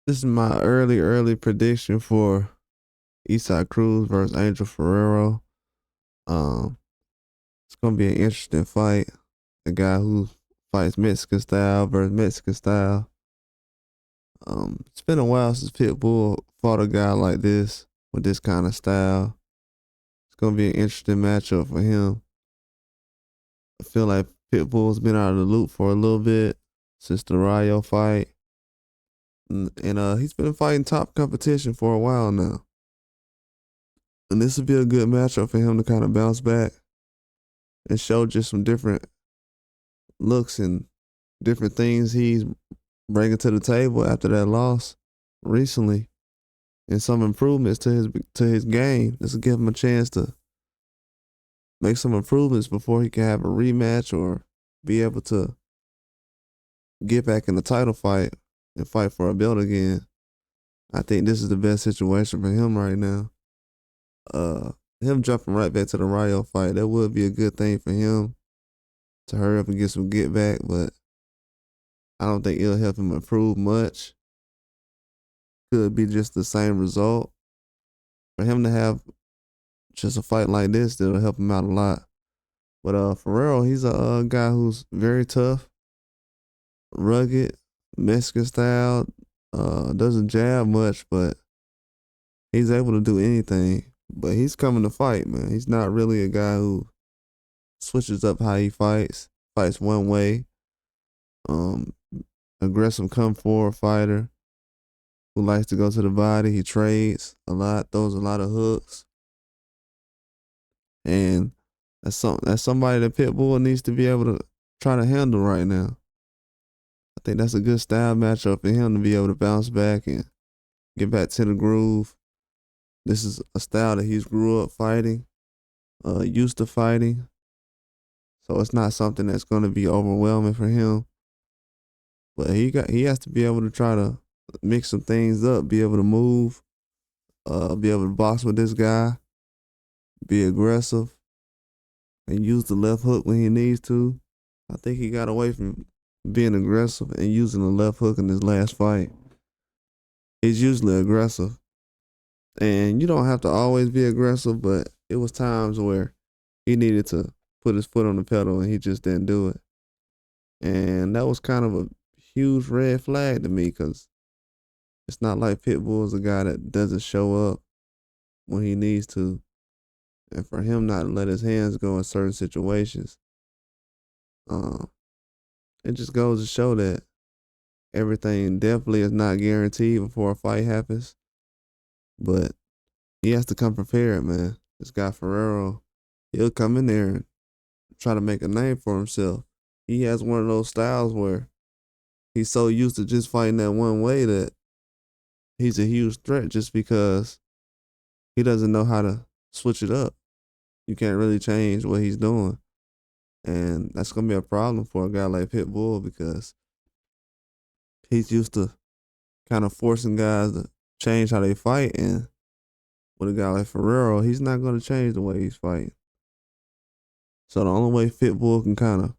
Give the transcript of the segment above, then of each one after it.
This is my early prediction for Eastside Cruz versus Angel Fierro. Um, it's gonna be an interesting fight. The guy who fights Mexican style versus Mexican style. It's been a while since Pitbull fought a guy like this with this kind of style. It's gonna be an interesting matchup for him. I feel like Pitbull's been out of the loop for a little bit since the Rayo fight, and he's been fighting top competition for a while now. And this would be a good matchup for him to kind of bounce back and show just some different looks and different things he's bringing to the table after that loss recently, and some improvements to his game. This will give him a chance to make some improvements before he can have a rematch or be able to get back in the title fight and fight for a belt again. I think this is the best situation for him right now. Him jumping right back to the Rayo fight, that would be a good thing for him to hurry up and get some get back, but I don't think it'll help him improve much. Could be just the same result. For him to have just a fight like this, that'll help him out a lot. But Fierro, he's a guy who's very tough, rugged, Mexican style. Doesn't jab much, but he's able to do anything. But he's coming to fight, man. He's not really a guy who switches up how he fights one way. Aggressive come forward fighter who likes to go to the body. He trades a lot, throws a lot of hooks. And that's somebody that Pitbull needs to be able to try to handle right now. I think that's a good style matchup for him to be able to bounce back and get back to the groove. This is a style that he's grew up fighting, used to fighting. So it's not something that's going to be overwhelming for him. But he has to be able to try to mix some things up, be able to move, be able to box with this guy, be aggressive, and use the left hook when he needs to. I think he got away from being aggressive and using the left hook in his last fight. He's usually aggressive. And you don't have to always be aggressive, but it was times where he needed to put his foot on the pedal and he just didn't do it. And that was kind of a huge red flag to me because it's not like Pitbull's a guy that doesn't show up when he needs to. And for him not to let his hands go in certain situations, it just goes to show that everything definitely is not guaranteed before a fight happens. But he has to come prepared, man. This guy Fierro, he'll come in there and try to make a name for himself. He has one of those styles where he's so used to just fighting that one way that he's a huge threat just because he doesn't know how to switch it up. You can't really change what he's doing. And that's going to be a problem for a guy like Pitbull because he's used to kind of forcing guys to change how they fight. And with a guy like Fierro, he's not going to change the way he's fighting. So the only way Pitbull can kind of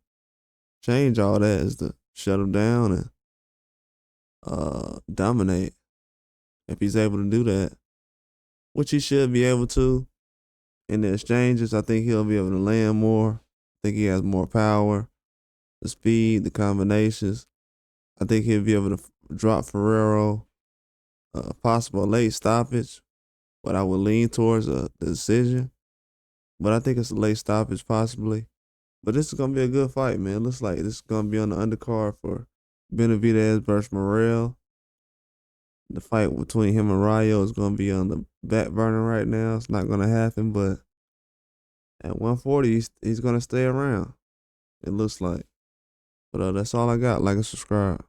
change all that is to shut him down and dominate. If he's able to do that, which he should be able to in the exchanges, I think he'll be able to land more. I think he has more power, the speed, the combinations. I think he'll be able to drop Fierro, possible late stoppage, but I would lean towards the decision. But I think it's a late stoppage possibly. But this is going to be a good fight, man. It looks like this is going to be on the undercard for Benavidez versus Morrell. The fight between him and Rayo is going to be on the back burner right now. It's not going to happen, but at 140, he's going to stay around, it looks like. But that's all I got. Like and subscribe.